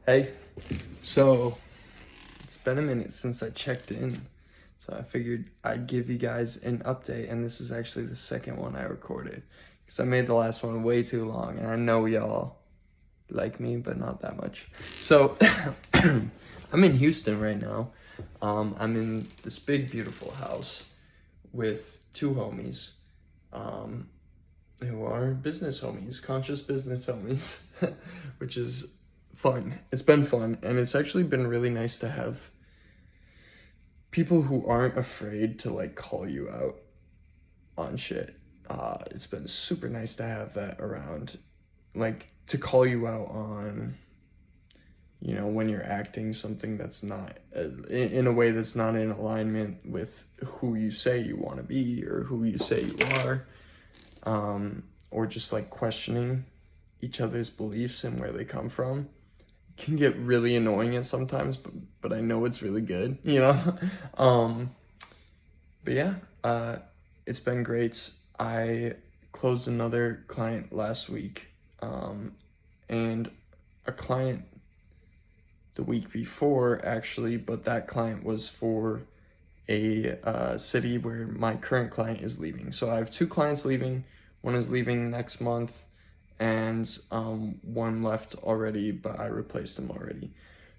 Hey, so it's been a minute since I checked in, so I figured I'd give you guys an update, and this is actually the second one I recorded, because I made the last one way too long, and I know y'all like me, but not that much. So, I'm in Houston right now. I'm in this big, beautiful house with two homies, um, who are business homies, conscious business homies, which is fun. It's been fun, and it's actually been really nice to have people who aren't afraid to like call you out on shit. It's been super nice to have that around, like to call you out on, when you're acting something that's not in a way that's not in alignment with who you say you want to be or who you say you are, or just like questioning each other's beliefs and where they come from can get really annoying at sometimes, but I know it's really good, um but yeah, it's been great. I closed another client last week, and a client the week before actually, but that client was for a city where my current client is leaving. So I have two clients leaving. One is leaving next month, and one left already, but I replaced him already.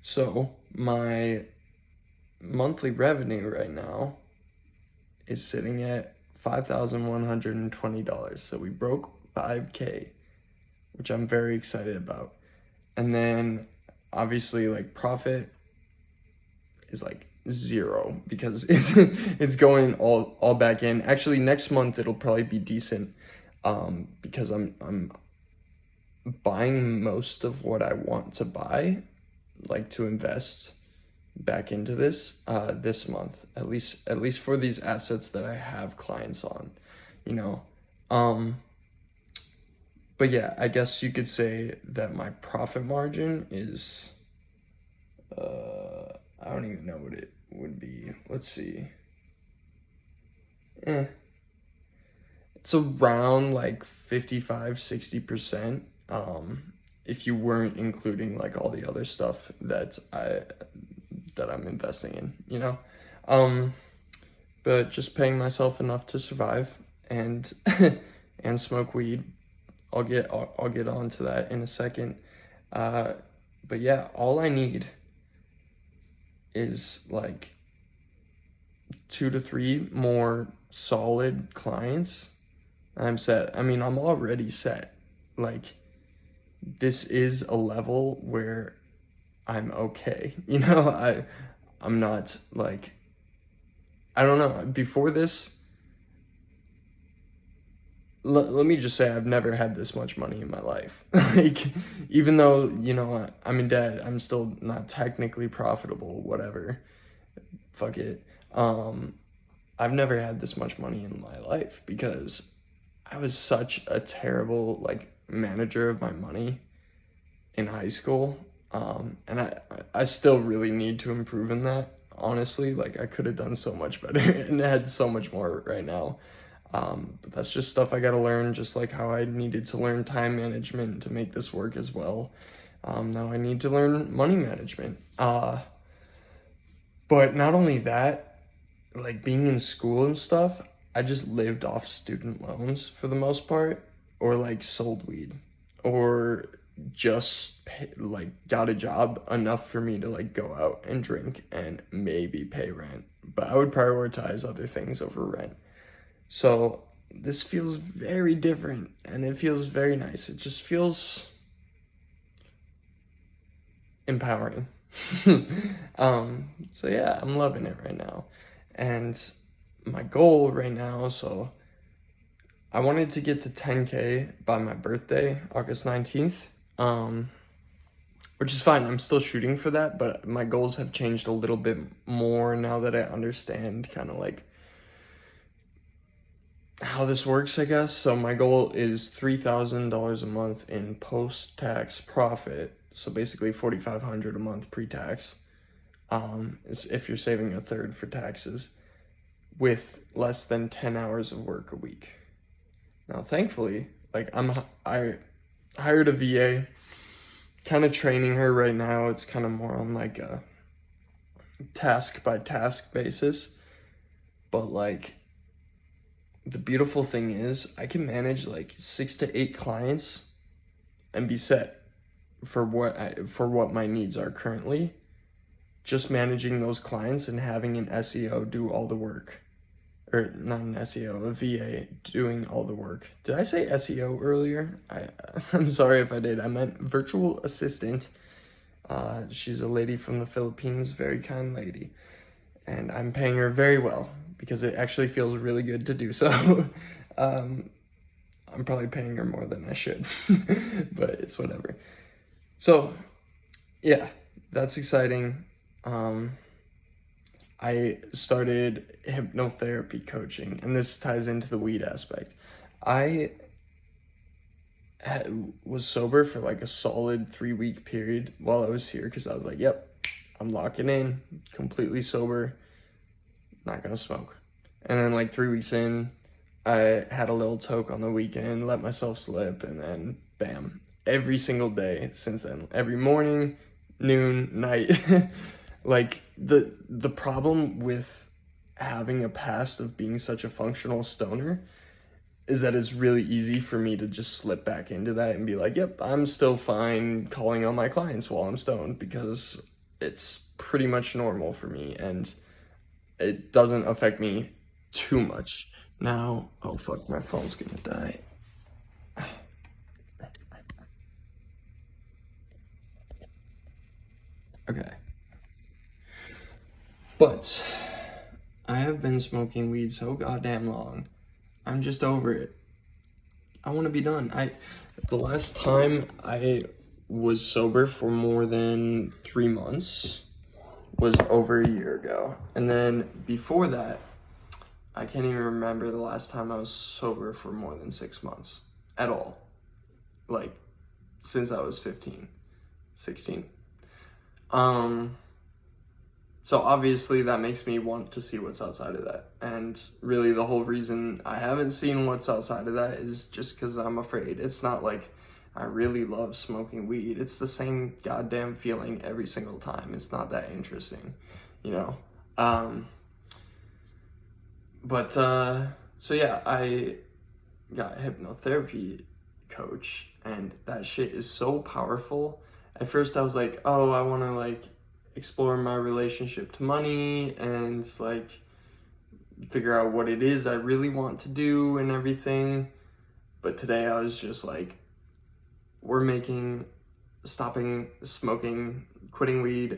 So my monthly revenue right now is sitting at $5,120. So we broke 5K, which I'm very excited about. And then obviously like profit is like zero because it's going all back in. Actually, next month it'll probably be decent, because I'm buying most of what I want to buy, like to invest back into this month, at least for these assets that I have clients on, you know. But yeah, I guess you could say that my profit margin is I don't even know what it would be. Let's see. It's around like 55-60%, if you weren't including like all the other stuff that I'm investing in, but just paying myself enough to survive and and smoke weed. I'll get on to that in a second. But yeah, all I need is like 2 to 3 more solid clients. I'm set. I mean, I'm already set. Like, this is a level where I'm okay. I'm not like, I don't know. Before this, let me just say I've never had this much money in my life. Like, even though, I'm in debt, I'm still not technically profitable, whatever. Fuck it. I've never had this much money in my life because I was such a terrible like manager of my money in high school. And I still really need to improve in that, honestly. Like, I could have done so much better and had so much more right now. But that's just stuff I gotta learn, just like how I needed to learn time management to make this work as well. Now I need to learn money management. But not only that, like being in school and stuff, I just lived off student loans for the most part, or like sold weed, or just like got a job enough for me to like go out and drink and maybe pay rent. But I would prioritize other things over rent. So this feels very different and it feels very nice. It just feels empowering. So yeah, I'm loving it right now. And my goal right now, so I wanted to get to 10K by my birthday, August 19th. Which is fine. I'm still shooting for that, but my goals have changed a little bit more now that I understand kind of like how this works, I guess. So my goal is $3,000 a month in post-tax profit. So basically 4,500 a month pre-tax. If you're saving a third for taxes, with less than 10 hours of work a week. Now, thankfully, like I hired a VA kind of training her right now. It's kind of more on like a task by task basis. But like the beautiful thing is I can manage like 6 to 8 clients and be set for what my needs are currently. Just managing those clients and having an SEO do all the work. Or not an SEO, a VA doing all the work. Did I say SEO earlier? I'm sorry if I did. I meant virtual assistant. She's a lady from the Philippines, very kind lady. And I'm paying her very well because it actually feels really good to do so. I'm probably paying her more than I should, but it's whatever. So, yeah, that's exciting. I started hypnotherapy coaching, and this ties into the weed aspect. I was sober for like a solid 3-week period while I was here because I was like, yep, I'm locking in, completely sober, not gonna smoke. And then like 3 weeks in, I had a little toke on the weekend, let myself slip, and then bam, every single day since then, every morning, noon, night. Like the problem with having a past of being such a functional stoner is that it's really easy for me to just slip back into that and be like, yep, I'm still fine calling on my clients while I'm stoned because it's pretty much normal for me and it doesn't affect me too much. Now, oh fuck, my phone's gonna die. Okay. But I have been smoking weed so goddamn long. I'm just over it. I want to be done. The last time I was sober for more than 3 months was over a year ago. And then before that, I can't even remember the last time I was sober for more than 6 months at all. Like, since I was 15, 16. So obviously that makes me want to see what's outside of that. And really the whole reason I haven't seen what's outside of that is just because I'm afraid. It's not like I really love smoking weed. It's the same goddamn feeling every single time. It's not that interesting, you know? So yeah, I got a hypnotherapy coach and that shit is so powerful. At first I was like, oh, I want to like explore my relationship to money and like figure out what it is I really want to do and everything. But today I was just like, we're making stopping smoking, quitting weed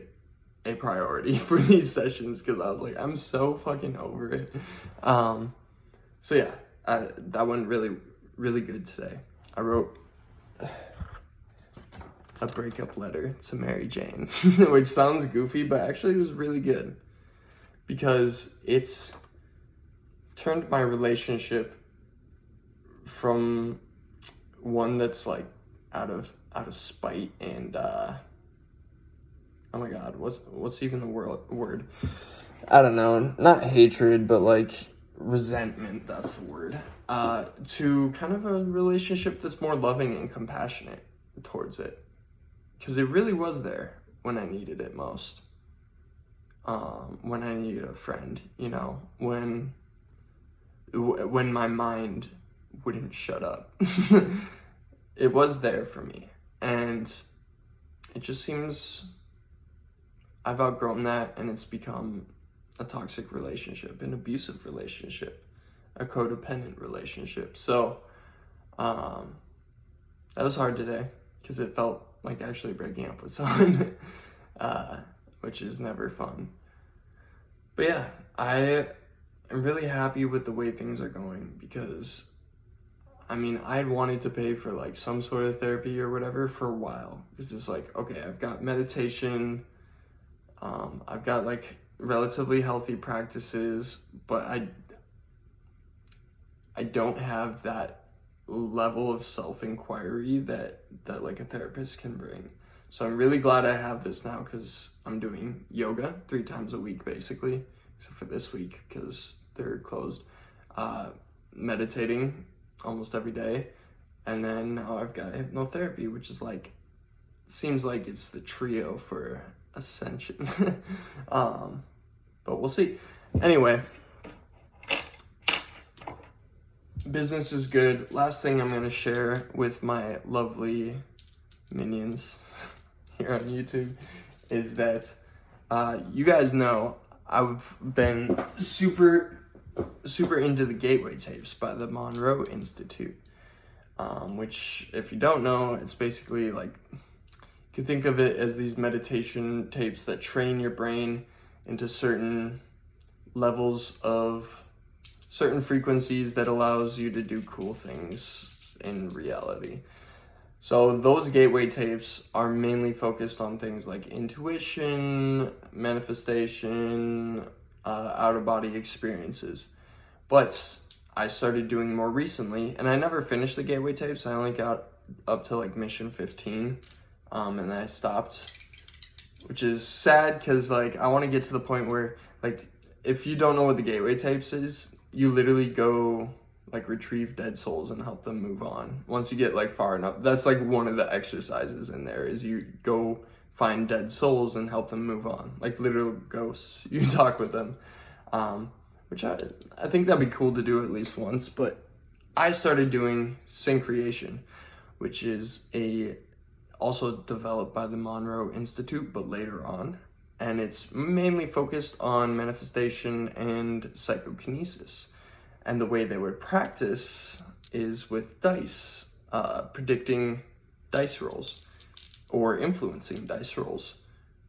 a priority for these sessions because I was like, I'm so fucking over it. So yeah, that went really, really good today. I wrote a breakup letter to Mary Jane, which sounds goofy, but actually it was really good because it's turned my relationship from one that's like out of spite and oh my god, what's even the word? I don't know, not hatred, but like resentment, that's the word. To kind of a relationship that's more loving and compassionate towards it. Because it really was there when I needed it most. When I needed a friend, you know, when my mind wouldn't shut up. It was there for me. And it just seems I've outgrown that and it's become a toxic relationship, an abusive relationship, a codependent relationship. So that was hard today because it felt like actually breaking up with someone, which is never fun. But yeah, I am really happy with the way things are going because, I mean, I'd wanted to pay for like some sort of therapy or whatever for a while because it's like, okay, I've got meditation, I've got like relatively healthy practices, but I don't have that level of self-inquiry that like a therapist can bring. So I'm really glad I have this now because I'm doing yoga 3 times a week basically, except for this week because they're closed. Meditating almost every day, and then now I've got hypnotherapy, which is like seems like it's the trio for ascension. But we'll see. Anyway, business is good. Last thing I'm gonna share with my lovely minions here on YouTube is that you guys know I've been super into the Gateway Tapes by the Monroe Institute, which, if you don't know, it's basically like, you can think of it as these meditation tapes that train your brain into certain levels of certain frequencies that allows you to do cool things in reality. So those gateway tapes are mainly focused on things like intuition, manifestation, out-of-body experiences. But I started doing more recently, and I never finished the gateway tapes. I only got up to like mission 15, and then I stopped, which is sad because like I want to get to the point where, like, if you don't know what the gateway tapes is, you literally go like retrieve dead souls and help them move on. Once you get like far enough, that's like one of the exercises in there, is you go find dead souls and help them move on, like literal ghosts. You talk with them, which I think that'd be cool to do at least once. But I started doing syncreation, which is also developed by the Monroe Institute, but later on, and it's mainly focused on manifestation and psychokinesis. And the way they would practice is with dice, predicting dice rolls or influencing dice rolls.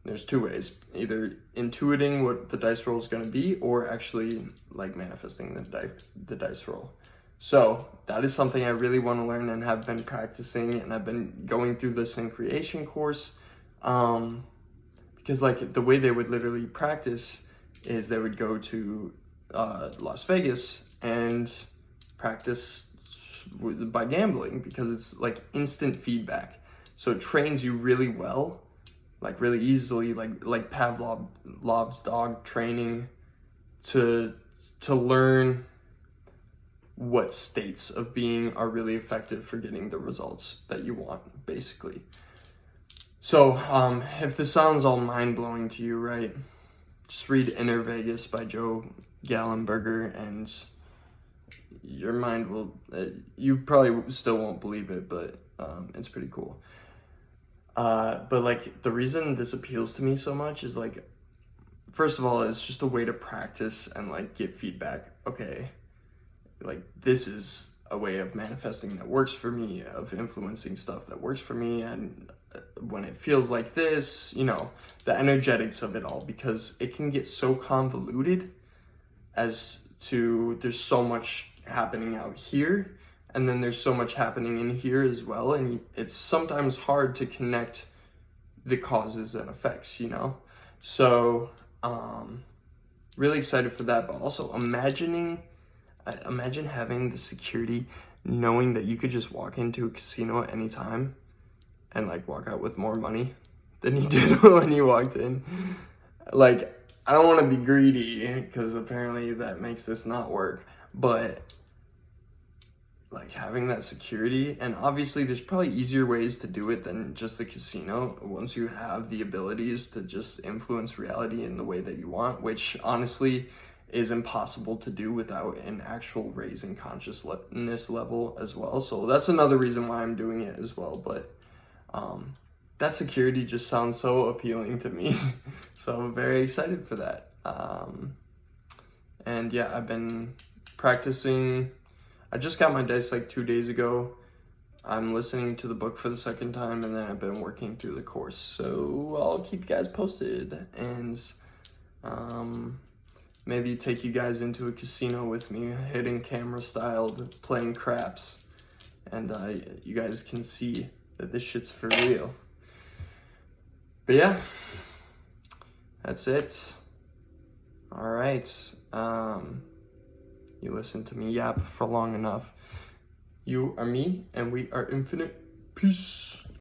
There's two ways: either intuiting what the dice roll is going to be, or actually like manifesting the dice roll. So that is something I really want to learn and have been practicing, and I've been going through the syncreation course, because like the way they would literally practice is they would go to Las Vegas and practice by gambling, because it's like instant feedback. So it trains you really well, like really easily, like Pavlov's dog training, to learn what states of being are really effective for getting the results that you want, basically. So if this sounds all mind-blowing to you, right, just read Inner Vegas by Joe Gallenberger, and your mind will, you probably still won't believe it, but it's pretty cool. But like, the reason this appeals to me so much is like, first of all, it's just a way to practice and like get feedback. Okay, like this is a way of manifesting that works for me, of influencing stuff that works for me, and when it feels like this, you know, the energetics of it all, because it can get so convoluted as to, there's so much happening out here, and then there's so much happening in here as well, and it's sometimes hard to connect the causes and effects, you know? So really excited for that. But also imagine having the security, knowing that you could just walk into a casino at any time and like walk out with more money than you did when you walked in. Like, I don't want to be greedy, because apparently that makes this not work, but like having that security, and obviously there's probably easier ways to do it than just the casino once you have the abilities to just influence reality in the way that you want, which honestly is impossible to do without an actual raising consciousness level as well. So that's another reason why I'm doing it as well. But that security just sounds so appealing to me. So I'm very excited for that. And yeah, I've been practicing. I just got my dice like 2 days ago. I'm listening to the book for the second time, and then I've been working through the course. So I'll keep you guys posted, and maybe take you guys into a casino with me, hidden camera style, playing craps, and you guys can see that this shit's for real. But yeah, that's it. All right. You listened to me yap for long enough. You are me, and we are infinite. Peace.